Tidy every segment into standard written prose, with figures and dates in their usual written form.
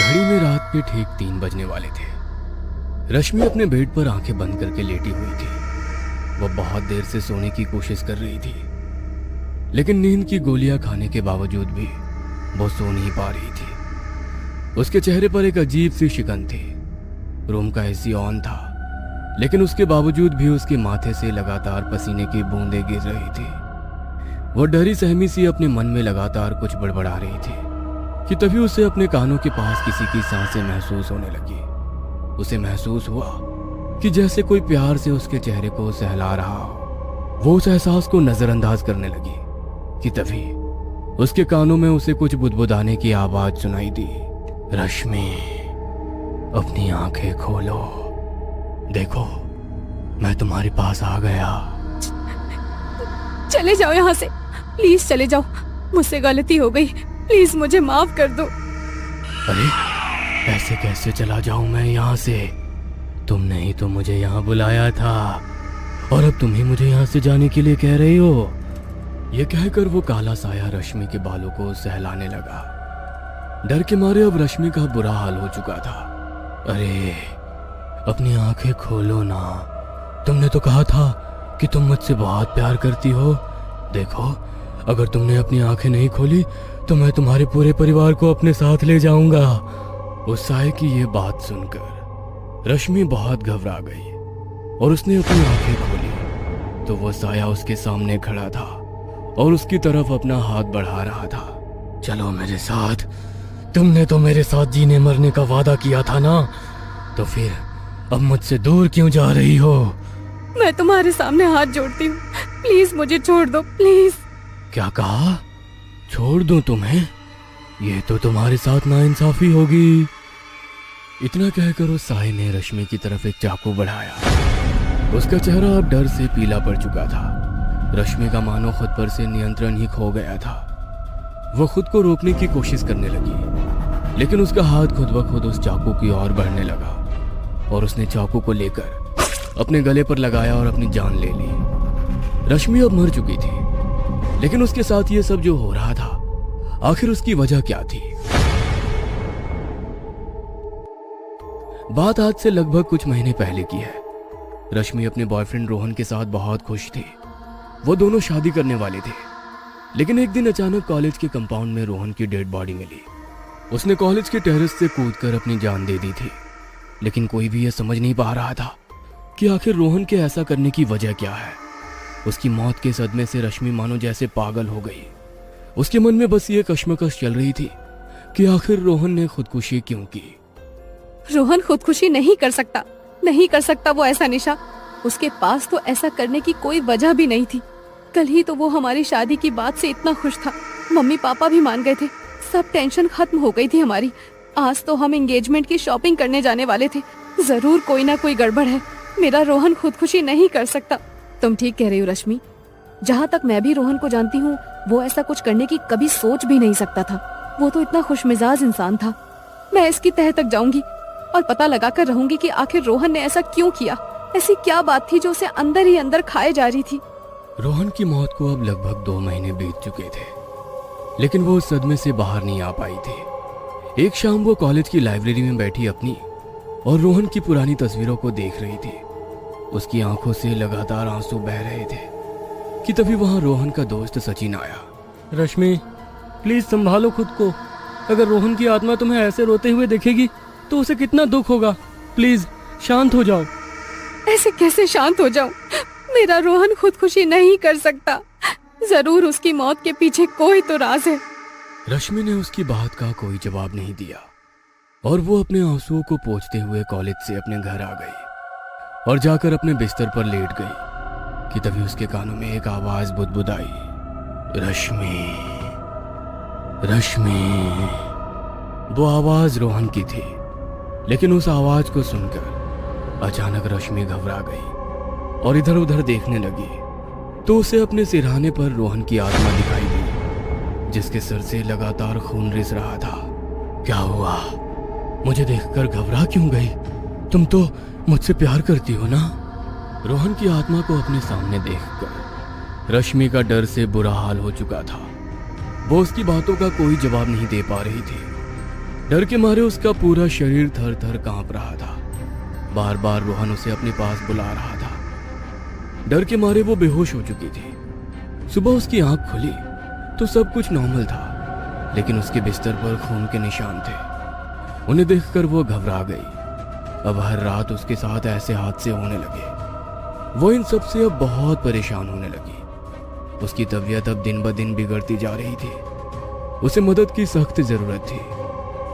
घड़ी में रात के ठीक 3 बजने वाले थे। रश्मि अपने बेड पर आंखें बंद करके लेटी हुई थी। वह बहुत देर से सोने की कोशिश कर रही थी, लेकिन नींद की गोलियां खाने के बावजूद भी वो सो नहीं पा रही थी। उसके चेहरे पर एक अजीब सी शिकन थी। रूम का एसी ऑन था, लेकिन उसके बावजूद भी उसके माथे से लगातार पसीने की बूंदें गिर रही थी। वह डरी सहमी सी अपने मन में लगातार कुछ बड़बड़ा रही थी कि तभी उसे अपने कानों के पास किसी की सांसें महसूस होने लगी। उसे महसूस हुआ कि जैसे कोई प्यार से उसके चेहरे को सहला रहा हो। वो उस एहसास को नजरअंदाज करने लगी कि तभी उसके कानों में उसे कुछ बुदबुदाने की आवाज सुनाई दी। रश्मि, अपनी आंखें खोलो, देखो मैं तुम्हारे पास आ गया। चले जाओ यहाँ से, प्लीज चले जाओ। मुझसे गलती हो गई, प्लीज मुझे माफ कर दो। अरे ऐसे कैसे चला जाऊं मैं यहाँ से? तुमने ही तो मुझे यहाँ बुलाया था और अब तुम ही मुझे यहाँ से जाने के लिए कह रही हो। यह कहकर वो काला साया रश्मि के बालों को सहलाने लगा। डर के मारे अब रश्मि का बुरा हाल हो चुका था। अरे अपनी आंखें खोलो ना, तुमने तो कहा था कि तुम मुझसे बहुत प्यार करती हो। देखो, अगर तुमने अपनी आंखें नहीं खोली तो मैं तुम्हारे पूरे परिवार को अपने साथ ले जाऊंगा। उस साये की ये बात सुनकर रश्मि बहुत घबरा गई और उसने अपनी आंखें खोली तो वो साया उसके सामने खड़ा था और उसकी तरफ अपना हाथ बढ़ा रहा था। चलो मेरे साथ, तुमने तो मेरे साथ जीने मरने का वादा किया था ना, तो फिर अब मुझसे दूर क्यों जा रही हो? मैं तुम्हारे सामने हाथ जोड़ती हूँ, प्लीज मुझे छोड़ दो, प्लीज। क्या कहा? छोड़ दूं तुम्हें? ये तो तुम्हारे साथ नाइंसाफी होगी। इतना कहकर उस साये ने रश्मि की तरफ एक चाकू बढ़ाया। उसका चेहरा अब डर से पीला पड़ चुका था। रश्मि का मानो खुद पर से नियंत्रण ही खो गया था। वो खुद को रोकने की कोशिश करने लगी, लेकिन उसका हाथ खुद ब खुद उस चाकू की ओर बढ़ने लगा और उसने चाकू को लेकर अपने गले पर लगाया और अपनी जान ले ली। रश्मि अब मर चुकी थी, लेकिन उसके साथ ये सब जो हो रहा था, आखिर उसकी वजह क्या थी? बात आज से लगभग कुछ महीने पहले की है। रश्मि अपने बॉयफ्रेंड रोहन के साथ बहुत खुश थी। वो दोनों शादी करने वाले थे, लेकिन एक दिन अचानक कॉलेज के कंपाउंड में रोहन की डेड बॉडी मिली। उसने कॉलेज के टेरेस से कूदकर अपनी जान दे दी थी, लेकिन कोई भी यह समझ नहीं पा रहा था कि आखिर रोहन के ऐसा करने की वजह क्या है। उसकी मौत के सदमे से रश्मि मानो जैसे पागल हो गई। उसके मन में बस ये कश्मकश चल रही थी कि आखिर रोहन ने खुदकुशी क्यों की। रोहन खुदकुशी नहीं कर सकता, नहीं कर सकता वो ऐसा निशा। उसके पास तो ऐसा करने की कोई वजह भी नहीं थी। कल ही तो वो हमारी शादी की बात से इतना खुश था, मम्मी पापा भी मान गए थे, सब टेंशन खत्म हो गई थी हमारी। आज तो हम एंगेजमेंट की शॉपिंग करने जाने वाले थे। जरूर कोई ना कोई गड़बड़ है। मेरा रोहन खुदकुशी नहीं कर सकता। तुम ठीक कह रही हो रश्मि। जहाँ तक मैं भी रोहन को जानती हूँ, वो ऐसा कुछ करने की कभी सोच भी नहीं सकता था। वो तो इतना खुशमिजाज इंसान था। मैं इसकी तह तक जाऊंगी और पता लगा कर रहूंगी कि आखिर रोहन ने ऐसा क्यों किया। ऐसी क्या बात थी जो उसे अंदर ही अंदर खाए जा रही थी। रोहन की मौत को अब लगभग 2 महीने बीत चुके थे, लेकिन वो उस सदमे से बाहर नहीं आ पाई थी। एक शाम वो कॉलेज की लाइब्रेरी में बैठी अपनी और रोहन की पुरानी तस्वीरों को देख रही थी। उसकी आंखों से लगातार आंसू बह रहे थे कि तभी वहां रोहन का दोस्त सचिन आया। रश्मि, प्लीज संभालो खुद को। अगर रोहन की आत्मा तुम्हें ऐसे रोते हुए देखेगी तो उसे कितना दुख होगा। प्लीज शांत हो जाओ। ऐसे कैसे शांत हो जाऊं? मेरा रोहन खुदकुशी नहीं कर सकता। जरूर उसकी मौत के पीछे कोई तो राज है। रश्मि ने उसकी बात का कोई जवाब नहीं दिया और वो अपने आंसुओं को पोंछते हुए कॉलेज से अपने घर आ गई और जाकर अपने बिस्तर पर लेट गई कि तभी उसके कानों में एक आवाज बुदबुदाई, रश्मि, रश्मि। वो आवाज रोहन की थी, लेकिन उस आवाज को सुनकर अचानक रश्मि घबरा गई और इधर उधर देखने लगी तो उसे अपने सिरहाने पर रोहन की आत्मा दिखाई दी, जिसके सर से लगातार खून रिस रहा था। क्या हुआ? मुझे देखकर घबरा क्यों गई? तुम तो मुझसे प्यार करती हो ना? रोहन की आत्मा को अपने सामने देखकर रश्मि का डर से बुरा हाल हो चुका था। वो उसकी बातों का कोई जवाब नहीं दे पा रही थी। डर के मारे उसका पूरा शरीर थर थर कांप रहा था। बार बार रोहन उसे अपने पास बुला रहा था। डर के मारे वो बेहोश हो चुकी थी। सुबह उसकी आंख खुली तो सब कुछ नॉर्मल था, लेकिन उसके बिस्तर पर खून के निशान थे। उन्हें देखकर वो घबरा गई। अब हर रात उसके साथ ऐसे हादसे होने लगे। वो इन सब से अब बहुत परेशान होने लगी। उसकी तबीयत अब दिन ब दिन बिगड़ती जा रही थी। उसे मदद की सख्त जरूरत थी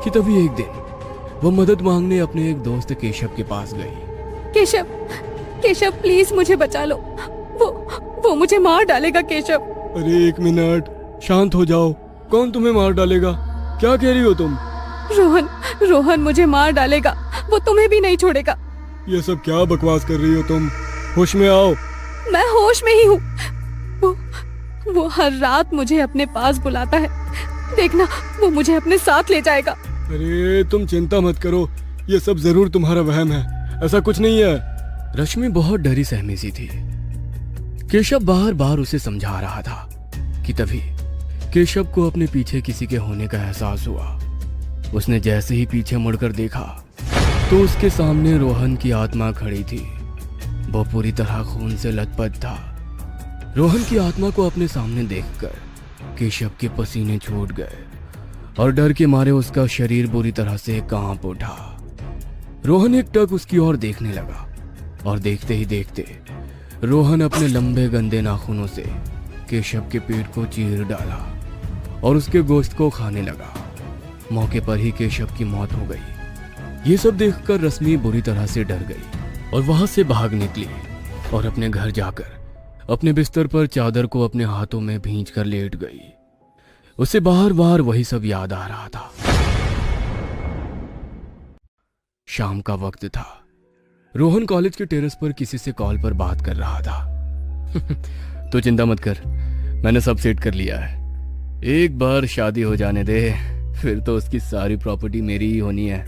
कि तभी एक दिन वो मदद मांगने अपने एक दोस्त केशव के पास गई। केशव, केशव प्लीज मुझे बचा लो। वो मुझे मार डालेगा केशव। अरे 1 मिनट, शांत हो जाओ। कौन तुम्हें मार डालेगा? क्या कह रही हो तुम? रोहन मुझे मार डालेगा। वो तुम्हें भी नहीं छोड़ेगा। ये सब क्या बकवास कर रही हो तुम? होश में आओ। मैं होश में ही हूँ। वो हर रात मुझे अपने पास बुलाता है। देखना, वो मुझे अपने साथ ले जाएगा। अरे तुम चिंता मत करो, ये सब जरूर तुम्हारा वहम है, ऐसा कुछ नहीं है। रश्मि बहुत डरी सहमी सी थी। केशव बार बार उसे समझा रहा था कि तभी केशव को अपने पीछे किसी के होने का एहसास हुआ। उसने जैसे ही पीछे मुड़कर देखा तो उसके सामने रोहन की आत्मा खड़ी थी। वो पूरी तरह खून से लथपथ था। रोहन की आत्मा को अपने सामने देखकर केशव के पसीने छूट गए और डर के मारे उसका शरीर बुरी तरह से कांप उठा। रोहन एक टक उसकी ओर देखने लगा और देखते ही देखते रोहन अपने लंबे गंदे नाखूनों से केशव के पेट को चीर डाला और उसके गोश्त को खाने लगा। मौके पर ही केशव की मौत हो गई। ये सब देखकर रश्मि बुरी तरह से डर गई और वहां से भाग निकली और अपने घर जाकर अपने बिस्तर पर चादर को अपने हाथों में भींच कर लेट गई। उसे बार बार वही सब याद आ रहा था। शाम का वक्त था। रोहन कॉलेज के टेरेस पर किसी से कॉल पर बात कर रहा था। तो चिंता मत कर, मैंने सब सेट कर लिया है। एक बार शादी हो जाने दे, फिर तो उसकी सारी प्रॉपर्टी मेरी ही होनी है।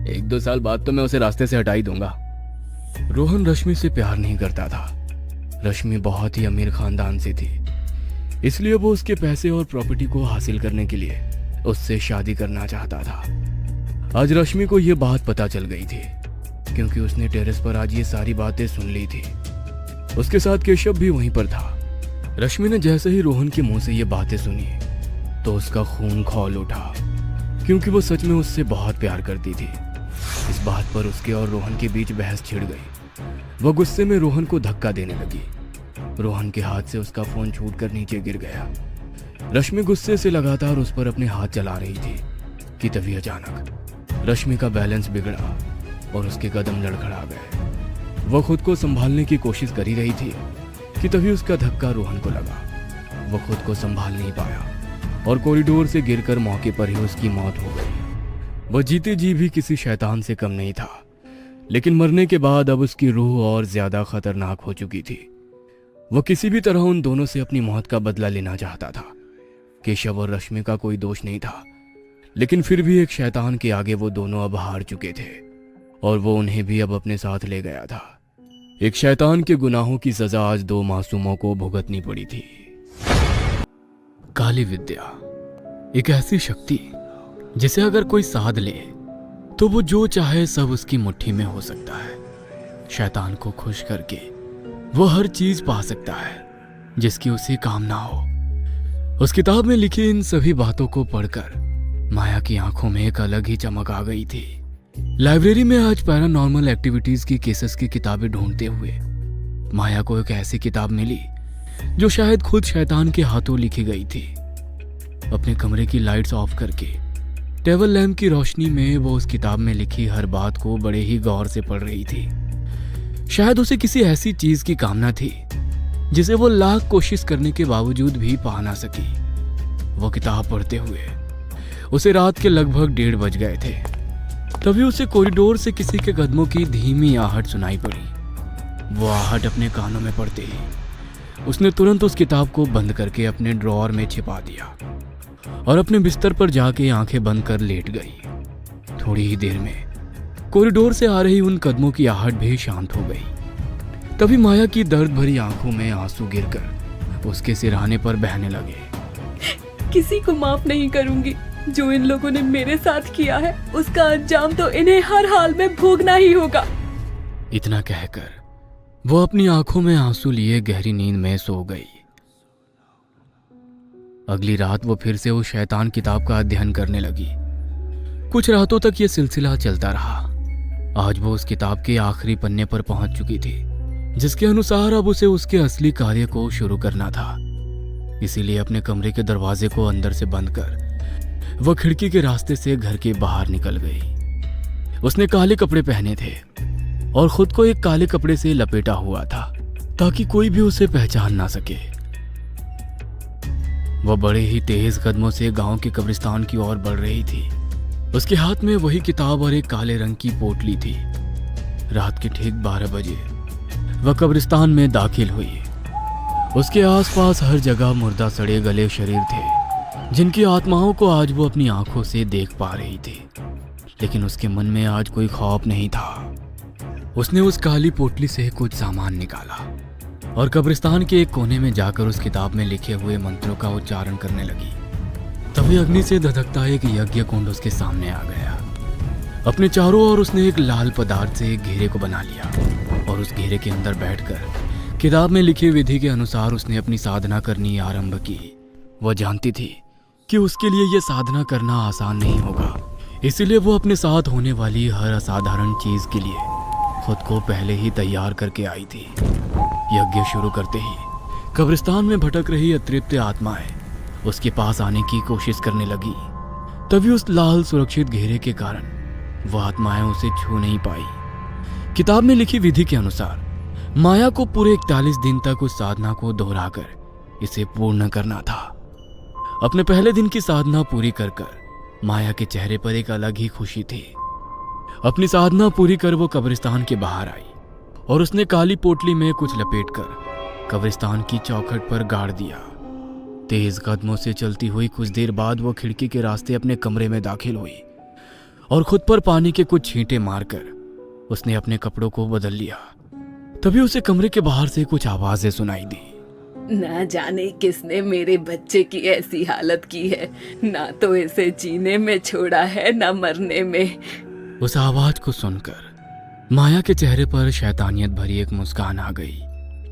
1-2 साल बाद तो मैं उसे रास्ते से हटा ही दूंगा। रोहन रश्मि से प्यार नहीं करता था। रश्मि बहुत ही अमीर खानदान से थी, इसलिए वो उसके पैसे और प्रॉपर्टी को हासिल करने के लिए उससे शादी करना चाहता था। आज रश्मि को यह बात पता चल गई थी, क्योंकि उसने टेरेस पर आज ये सारी बातें सुन ली थी। उसके साथ केशव भी वहीं पर था। रश्मि ने जैसे ही रोहन के मुंह से ये बातें सुनी तो उसका खून खौल उठा, क्योंकि वो सच में उससे बहुत प्यार करती थी। इस बात पर उसके और रोहन के बीच बहस छिड़ गई। वो गुस्से में रोहन को धक्का देने लगी। रोहन के हाथ से उसका फोन छूटकर नीचे गिर गया। रश्मि गुस्से से लगातार उस पर अपने हाथ चला रही थी कि तभी अचानक रश्मि का बैलेंस बिगड़ा और उसके कदम लड़खड़ा गए। वो खुद को संभालने की कोशिश कर ही रही थी कि तभी उसका धक्का रोहन को लगा। वो खुद को संभाल नहीं पाया और कॉरिडोर से गिरकर मौके पर ही उसकी मौत हो गई। वह जीते जी भी किसी शैतान से कम नहीं था, लेकिन मरने के बाद अब उसकी रूह और ज्यादा खतरनाक हो चुकी थी। वह किसी भी तरह उन दोनों से अपनी मौत का बदला लेना चाहता था। केशव और रश्मि का कोई दोष नहीं था, लेकिन फिर भी एक शैतान के आगे वो दोनों अब हार चुके थे और वो उन्हें भी अब अपने साथ ले गया था। एक शैतान के गुनाहों की सजा आज 2 मासूमों को भुगतनी पड़ी थी। काली विद्या एक ऐसी शक्ति जिसे अगर कोई साध ले तो वो जो चाहे सब उसकी मुट्ठी में हो सकता है। शैतान को खुश करके वो हर चीज पा सकता है जिसकी उसे कामना हो। उस किताब में लिखी इन सभी बातों को पढ़कर माया की आंखों में एक अलग ही चमक आ गई थी। लाइब्रेरी में आज पैरानॉर्मल एक्टिविटीज की केसेस की किताबें ढूंढते हुए माया को एक ऐसी किताब मिली जो शायद खुद शैतान के हाथों लिखी गई थी। अपने कमरे की लाइट्स ऑफ करके टेबल लैंप की रोशनी में वो उस किताब में लिखी हर बात को बड़े ही गौर से पढ़ रही थी। शायद उसे किसी ऐसी चीज की कामना थी जिसे वो लाख कोशिश करने के बावजूद भी पा ना सकी। वो किताब पढ़ते हुए उसे रात के लगभग 1:30 बज गए थे। तभी उसे कॉरिडोर से किसी के कदमों की धीमी आहट सुनाई पड़ी। वो आहट अपने कानों में पड़ते ही उसने तुरंत उस किताब को बंद करके अपने ड्रॉअर में छिपा दिया और अपने बिस्तर पर जाके आंखें बंद कर लेट गई। थोड़ी ही देर में कॉरिडोर से आ रही उन कदमों की आहट भी शांत हो गई। तभी माया की दर्द भरी आंखों में आंसू गिरकर उसके सिरहाने पर बहने लगे। किसी को माफ नहीं करूंगी। जो इन लोगों ने मेरे साथ किया है उसका अंजाम तो इन्हें हर हाल में भोगना ही होगा। इतना कहकर वो अपनी आंखों में आंसू लिए गहरी नींद में सो गई। अगली रात वो फिर से उस शैतान किताब का अध्ययन करने लगी। कुछ रातों तक ये सिलसिला चलता रहा। आज वो उस किताब के आखिरी पन्ने पर पहुंच चुकी थी, जिसके अनुसार अब उसे उसके असली कार्य को शुरू करना था। इसीलिए अपने कमरे के दरवाजे को अंदर से बंद कर वह खिड़की के रास्ते से घर के बाहर निकल गई। उसने काले कपड़े पहने थे और खुद को एक काले कपड़े से लपेटा हुआ था ताकि कोई भी उसे पहचान ना सके। वह बड़े ही तेज कदमों से गांव के कब्रिस्तान की ओर बढ़ रही थी। उसके हाथ में वही किताब और एक काले रंग की पोटली थी। रात के ठीक 12 बजे वह कब्रिस्तान में दाखिल हुई। उसके आसपास हर जगह मुर्दा सड़े गले शरीर थे, जिनकी आत्माओं को आज वो अपनी आंखों से देख पा रही थी। लेकिन उसके मन में आज कोई खौफ नहीं था। उसने उस काली पोटली से कुछ सामान निकाला और कब्रिस्तान के एक कोने में जाकर उस किताब में लिखे हुए मंत्रों का उच्चारण करने लगी। तभी अग्नि से धधकता एक यज्ञ कुंड उसके सामने आ गया। अपने चारों ओर उसने एक लाल पदार्थ से एक घेरे को बना लिया और उस घेरे के अंदर बैठकर किताब में लिखी विधि के अनुसार उसने अपनी साधना करनी आरंभ की। वह जानती थी कि उसके लिए यह साधना करना आसान नहीं होगा, इसीलिए वो अपने साथ होने वाली हर असाधारण चीज के लिए खुद को पहले ही तैयार करके आई थी। यज्ञ शुरू करते ही कब्रिस्तान में भटक रही अतृप्त आत्माएं उसके पास आने की कोशिश करने लगी। तभी उस लाल सुरक्षित घेरे के कारण वह आत्माएं उसे छू नहीं पाई। किताब में लिखी विधि के अनुसार माया को पूरे 41 दिन तक उस साधना को दोहराकर इसे पूर्ण करना था। अपने पहले दिन की साधना पूरी कर माया के चेहरे पर एक अलग ही खुशी थी। अपनी साधना पूरी कर वो कब्रिस्तान के बाहर आई और उसने काली पोटली में कुछ लपेटकर कब्रिस्तान की चौखट पर गाड़ दिया। तेज कदमों से चलती हुई कुछ देर बाद वो खिड़की के रास्ते अपने कमरे में दाखिल हुई और खुद पर पानी के कुछ छींटे मारकर उसने अपने कपड़ों को बदल लिया। तभी उसे कमरे के बाहर से कुछ आवाजें सुनाई दी। ना जाने किसने मेरे बच्चे की ऐसी हालत की है, ना तो इसे जीने में छोड़ा है ना मरने में। उस आवाज को सुनकर माया के चेहरे पर शैतानियत भरी एक मुस्कान आ गई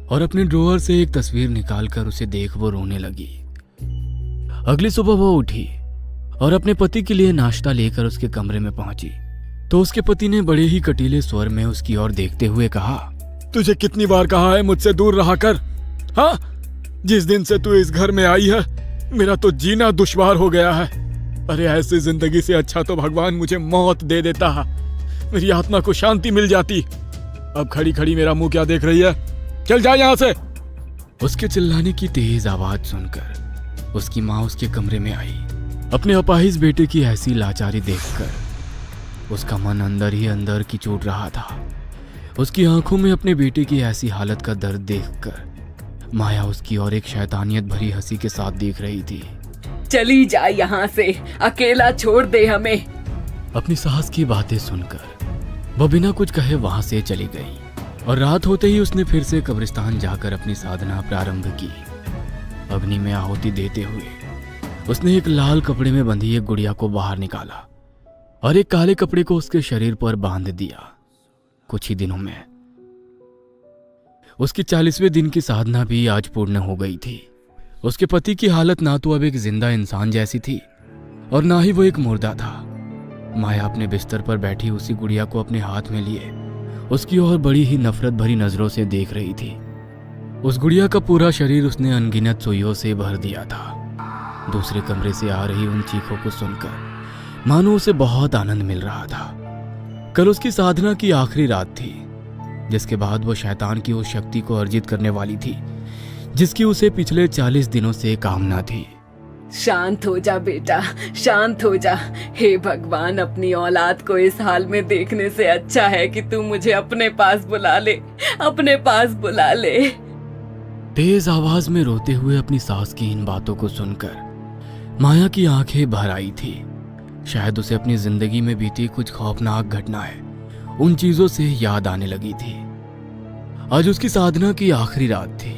और अपने ड्रॉअर से एक तस्वीर निकालकर उसे देख वो रोने लगी। अगली सुबह वो उठी और अपने पति के लिए नाश्ता लेकर उसके कमरे में पहुंची तो उसके पति ने बड़े ही कटीले स्वर में उसकी ओर देखते हुए कहा, तुझे कितनी बार कहा है मुझसे दूर रहा कर? हाँ, जिस दिन से तू इस घर में आई है मेरा तो जीना दुश्वार हो गया है। अरे ऐसी जिंदगी से अच्छा तो भगवान मुझे मौत दे देता, मेरी आत्मा को शांति मिल जाती। अब खड़ी खड़ी मेरा मुंह क्या देख रही है? चल जा यहाँ से। उसके चिल्लाने की तेज आवाज सुनकर उसकी माँ उसके कमरे में आई। अपने अपाहिज बेटे की ऐसी लाचारी देखकर उसका मन अंदर ही अंदर की चोट रहा था। उसकी आंखों में अपने बेटे की ऐसी हालत का दर्द देखकर माया उसकी और एक शैतानियत भरी हंसी के साथ देख रही थी। चली जा यहाँ से, अकेला छोड़ दे हमें। अपनी सास की बातें सुनकर वह बिना कुछ कहे वहां से चली गई और रात होते ही उसने फिर से कब्रिस्तान जाकर अपनी साधना प्रारंभ की। अग्नि में आहुति देते हुए उसने एक लाल कपड़े में बंधी एक गुड़िया को बाहर निकाला और एक काले कपड़े को उसके शरीर पर बांध दिया। कुछ ही दिनों में उसकी 40वें दिन की साधना भी आज पूर्ण हो गई थी। उसके पति की हालत ना तो अब एक जिंदा इंसान जैसी थी और ना ही वो एक मुर्दा था। माया अपने बिस्तर पर बैठी उसी गुड़िया को अपने हाथ में लिए उसकी ओर बड़ी ही नफरत भरी नजरों से देख रही थी। उस गुड़िया का पूरा शरीर उसने अनगिनत सुइयों से भर दिया था। दूसरे कमरे से आ रही उन चीखों को सुनकर मानो उसे बहुत आनंद मिल रहा था। कल उसकी साधना की आखिरी रात थी, जिसके बाद वो शैतान की उस शक्ति को अर्जित करने वाली थी जिसकी उसे पिछले 40 दिनों से कामना थी। शांत हो जा बेटा, शांत हो जा। हे भगवान, अपनी औलाद को इस हाल में देखने से अच्छा है कि तू मुझे अपने पास बुला ले, अपने पास बुला ले। तेज आवाज में रोते हुए अपनी सास की इन बातों को सुनकर माया की आंखें भर आई थी। शायद उसे अपनी जिंदगी में बीती कुछ खौफनाक घटनाएं उन चीजों से याद आने लगी थी। आज उसकी साधना की आखिरी रात थी।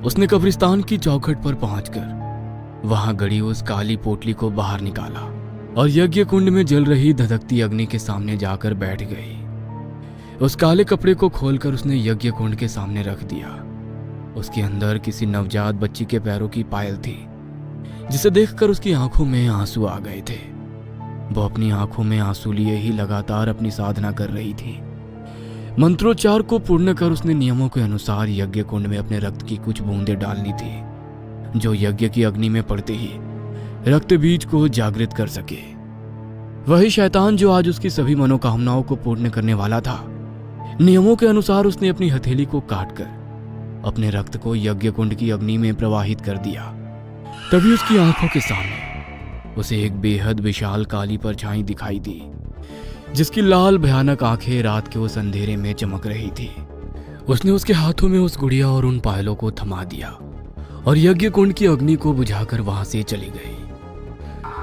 उसने कब्रिस्तान की चौखट पर पहुंचकर वहां गड़ी उस काली पोटली को बाहर निकाला और यज्ञ कुंड में जल रही धधकती अग्नि के सामने जाकर बैठ गई। उस काले कपड़े को खोलकर उसने यज्ञ कुंड के सामने रख दिया। उसके अंदर किसी नवजात बच्ची के पैरों की पायल थी, जिसे देखकर उसकी आंखों में आंसू आ गए थे। वो अपनी आंखों में आंसू लिए ही लगातार अपनी साधना कर रही थी। मंत्रोच्चार को पूर्ण कर उसने नियमों के अनुसार यज्ञ कुंड में अपने रक्त की कुछ बूंदें डालनी थी, जो यज्ञ की अग्नि में पड़ते ही रक्त बीज को जागृत कर सके। वही शैतान जो आज उसकी सभी मनोकामनाओं को पूर्ण करने वाला था, नियमों के अनुसार उसने अपनी हथेली को काटकर अपने रक्त को यज्ञ कुंड की अग्नि में प्रवाहित कर दिया। तभी उसकी आंखों के सामने उसे एक बेहद विशाल काली परछाई दिखाई दी, जिसकी लाल भयानक आंखें रात के उस अंधेरे में चमक रही थी। उसने उसके हाथों में उस गुड़िया और उन पायलों को थमा दिया और यज्ञ कुंड की अग्नि को बुझाकर वहां से चली गई।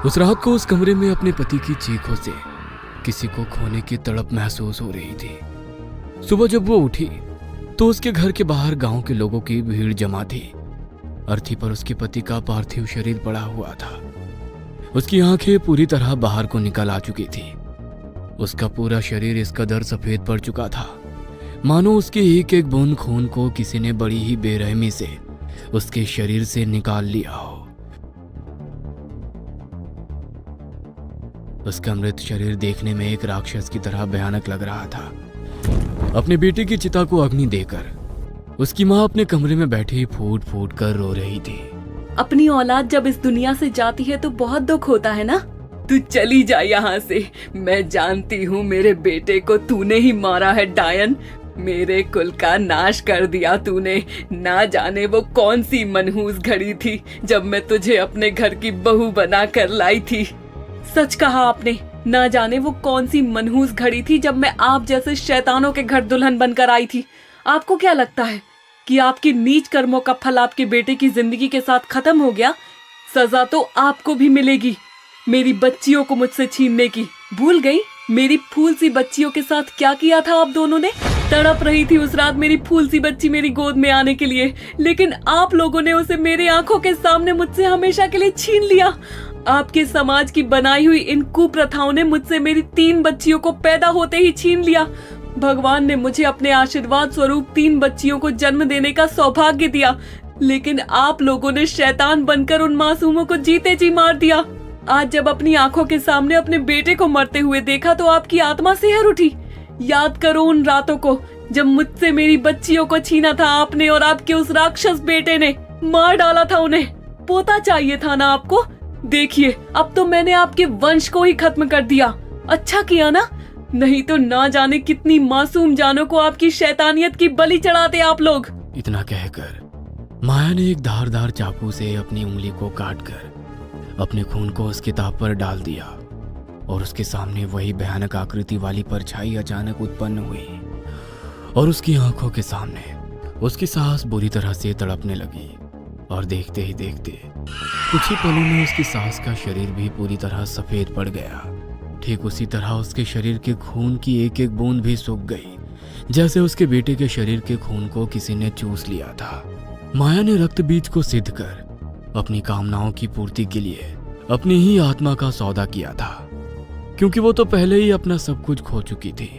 उस रात को उस कमरे में अपने पति की चीखों से किसी को खोने की तड़प महसूस हो रही थी। सुबह जब वो उठी तो उसके घर के बाहर गांव के लोगों की भीड़ जमा थी। अर्थी पर उसके पति का पार्थिव शरीर पड़ा हुआ था। उसकी आंखें पूरी तरह बाहर को निकल आ चुकी थी। उसका पूरा शरीर इस कदर सफेद पड़ चुका था, मानो उसके एक एक बूंद खून को किसी ने बड़ी ही बेरहमी से उसके शरीर से निकाल लिया हो। उसका मृत शरीर देखने में एक राक्षस की तरह भयानक लग रहा था। अपनी बेटी की चिता को अग्नि देकर उसकी मां अपने कमरे में बैठी फूट फूट कर रो रही थी। अपनी औलाद जब इस दुनिया से जाती है तो बहुत दुख होता है ना। तू चली जा यहाँ से। मैं जानती हूँ मेरे बेटे को तूने ही मारा है डायन। मेरे कुल का नाश कर दिया तूने। ना जाने वो कौन सी मनहूस घड़ी थी जब मैं तुझे अपने घर की बहू बना कर लाई थी। सच कहा आपने। ना जाने वो कौन सी मनहूस घड़ी थी जब मैं आप जैसे शैतानों के घर दुल्हन बनकर आई थी। आपको क्या लगता है कि आपके नीच कर्मों का फल आपके बेटे की जिंदगी के साथ खत्म हो गया? सजा तो आपको भी मिलेगी, मेरी बच्चियों को मुझसे छीनने की। भूल गई मेरी फूल सी बच्चियों के साथ क्या किया था आप दोनों ने? तड़प रही थी उस रात मेरी फूल सी बच्ची मेरी गोद में आने के लिए, लेकिन आप लोगों ने उसे मेरी आंखों के सामने मुझसे हमेशा के लिए छीन लिया। आपके समाज की बनाई हुई इन कुप्रथाओं ने मुझसे मेरी 3 बच्चियों को पैदा होते ही छीन लिया। भगवान ने मुझे अपने आशीर्वाद स्वरूप 3 बच्चियों को जन्म देने का सौभाग्य दिया, लेकिन आप लोगों ने शैतान बनकर उन मासूमों को जीते जी मार दिया। आज जब अपनी आंखों के सामने अपने बेटे को मरते हुए देखा तो आपकी आत्मा सिहर उठी। याद करो उन रातों को जब मुझसे मेरी बच्चियों को छीना था आपने और आपके उस राक्षस बेटे ने मार डाला था उन्हें। पोता चाहिए था ना आपको? देखिए अब तो मैंने आपके वंश को ही खत्म कर दिया। अच्छा किया ना, नहीं तो ना जाने कितनी मासूम जानों को आपकी शैतानियत की बलि चढ़ाते आप लोग। इतना कहकर माया ने एक धारदार चाकू से अपनी उंगली को काटकर अपने खून को उस किताब पर डाल दिया और उसके सामने वही भयानक आकृति वाली परछाई अचानक उत्पन्न हुई और उसकी आंखों के सामने उसकी सांस बुरी तरह से तड़पने लगी। और देखते ही देखते कुछ ही पलों में उसकी सांस का शरीर भी पूरी तरह सफेद पड़ गया। ठीक उसी तरह उसके शरीर के खून की एक एक बूंद भी सूख गई, जैसे उसके बेटे के शरीर के खून को किसी ने चूस लिया था। माया ने रक्त बीज को सिद्ध कर अपनी कामनाओं की पूर्ति के लिए अपनी ही आत्मा का सौदा किया था, क्योंकि वो तो पहले ही अपना सब कुछ खो चुकी थी।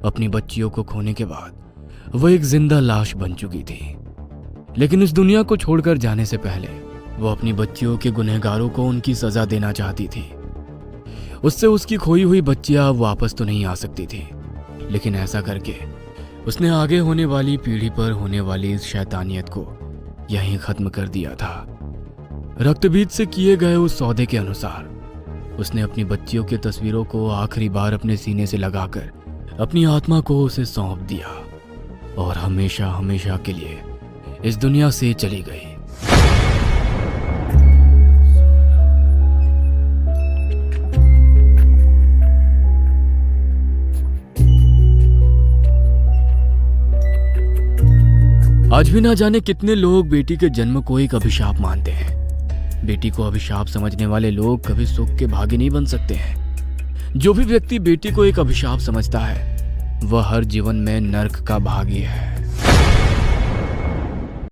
अपनी बच्चियों को खोने के बाद वो एक जिंदा लाश बन चुकी थी, लेकिन इस दुनिया को छोड़कर जाने से पहले वो अपनी बच्चियों के गुनहगारों को उनकी सजा देना चाहती थी। उससे उसकी खोई हुई बच्चियां अब वापस तो नहीं आ सकती थी, लेकिन ऐसा करके उसने आगे होने वाली पीढ़ी पर होने वाली इस शैतानियत को यहीं खत्म कर दिया था। रक्तबीज से किए गए उस सौदे के अनुसार उसने अपनी बच्चियों की तस्वीरों को आखिरी बार अपने सीने से लगाकर अपनी आत्मा को उसे सौंप दिया और हमेशा हमेशा के लिए इस दुनिया से चली गई। आज भी ना जाने कितने लोग बेटी के जन्म को एक अभिशाप मानते हैं। बेटी को अभिशाप समझने वाले लोग कभी सुख के भागी नहीं बन सकते हैं। जो भी व्यक्ति बेटी को एक अभिशाप समझता है वह हर जीवन में नर्क का भागी है।